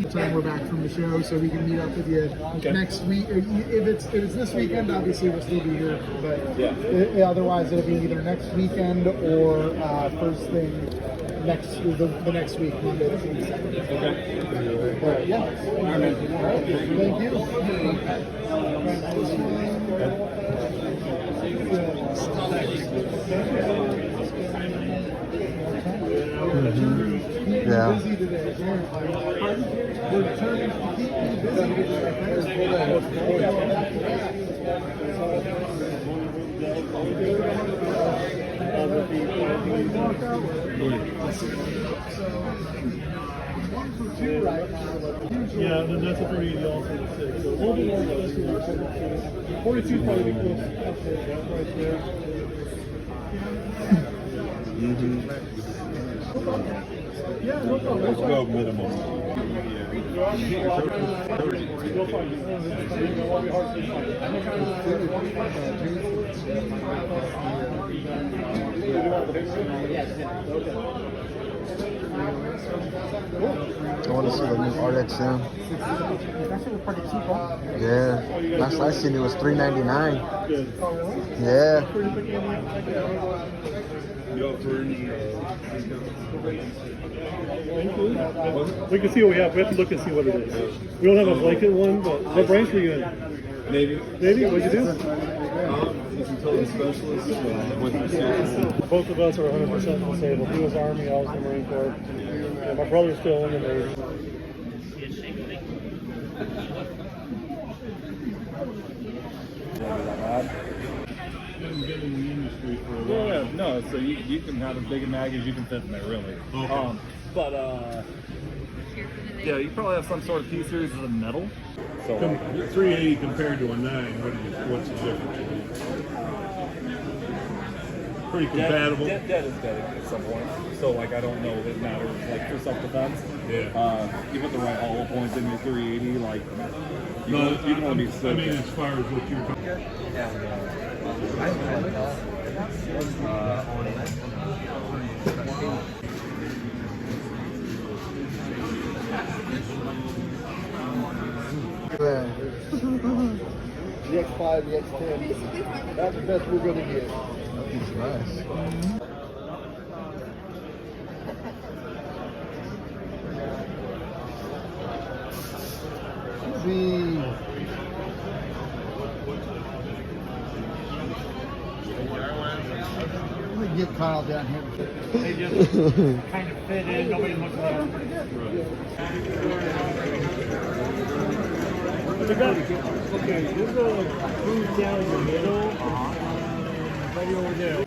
the time we're back from the show, so we can meet up with you next week. If it's this weekend, obviously we'll still be here, but otherwise it'll be either next weekend or first thing the next week, Monday the 22nd. Okay. Yeah. All right. Thank you. Yeah. Busy today. We're trying to keep you Yeah, then that's a 380 also. So a little bit more close to 42 is probably the closest right there. Yeah, no problem. Let's go minimum. You'll find it. It won't be hard to I want to see the new RXM. That should be pretty cheap, huh? Yeah. Last I seen it was $399. Good. Yeah. You up for any? We can see what we have. We have to look and see what it is. We don't have a blanket one, but what branch were you in? Navy. Navy? What'd you do? Utility specialist. With the Both of us are 100% disabled. He was Army, I was the Marine Corps. And my brother's still in the Navy. Yeah, no, so you can have as big a mag as you can fit in there, really. Okay. Yeah, you probably have some sort of P series of metal. So 380 compared to a 9, what's the difference? Pretty compatible. Dead is dead at some point. So like I don't know if it matters like for self-defense. Yeah. You put the right hollow points in your 380, like you can only be I mean, as far as what you're The X5, the X10. That's the best we're going to get. It's nice. Let me get Kyle down here. They just kind of fit in. Nobody looks at them. Okay, there's a food down in the middle. Right over there.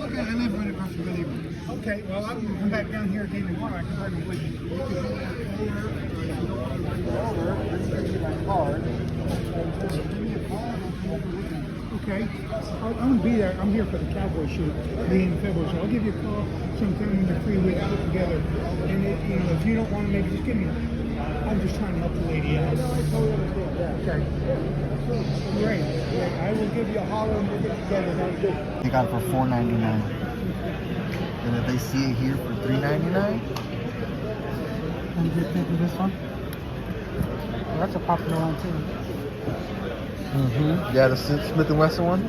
Okay, I live right across from Billy. Okay, well, I'm going to come back down here again tomorrow. I can bring you with me. Okay, I'm going to be there. I'm here for the cowboy shoot in February, so I'll give you a call sometime in the 3 weeks together. And if you don't want to, maybe just give me. I'm just trying to help the lady out. Okay. Great. I will give you a holler and we'll get together. That's good. They got it for $4.99. And if they see it here for $3.99, And you think of this one? Well, that's a popular one too. yeah, the Smith & Wesson one.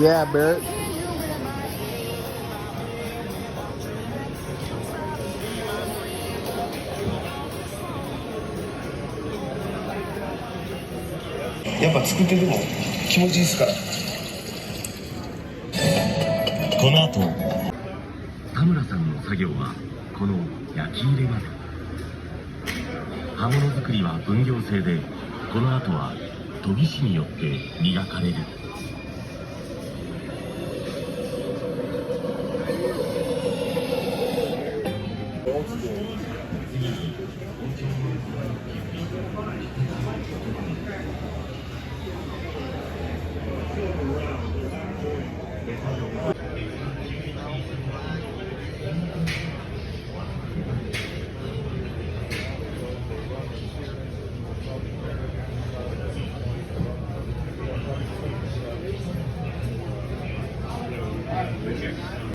Yeah, Barrett.やっぱ作ってても気持ちいいですからこの後田村さんの作業はこの焼き入れまで刃物作りは分業制でこの後は研ぎ師によって磨かれる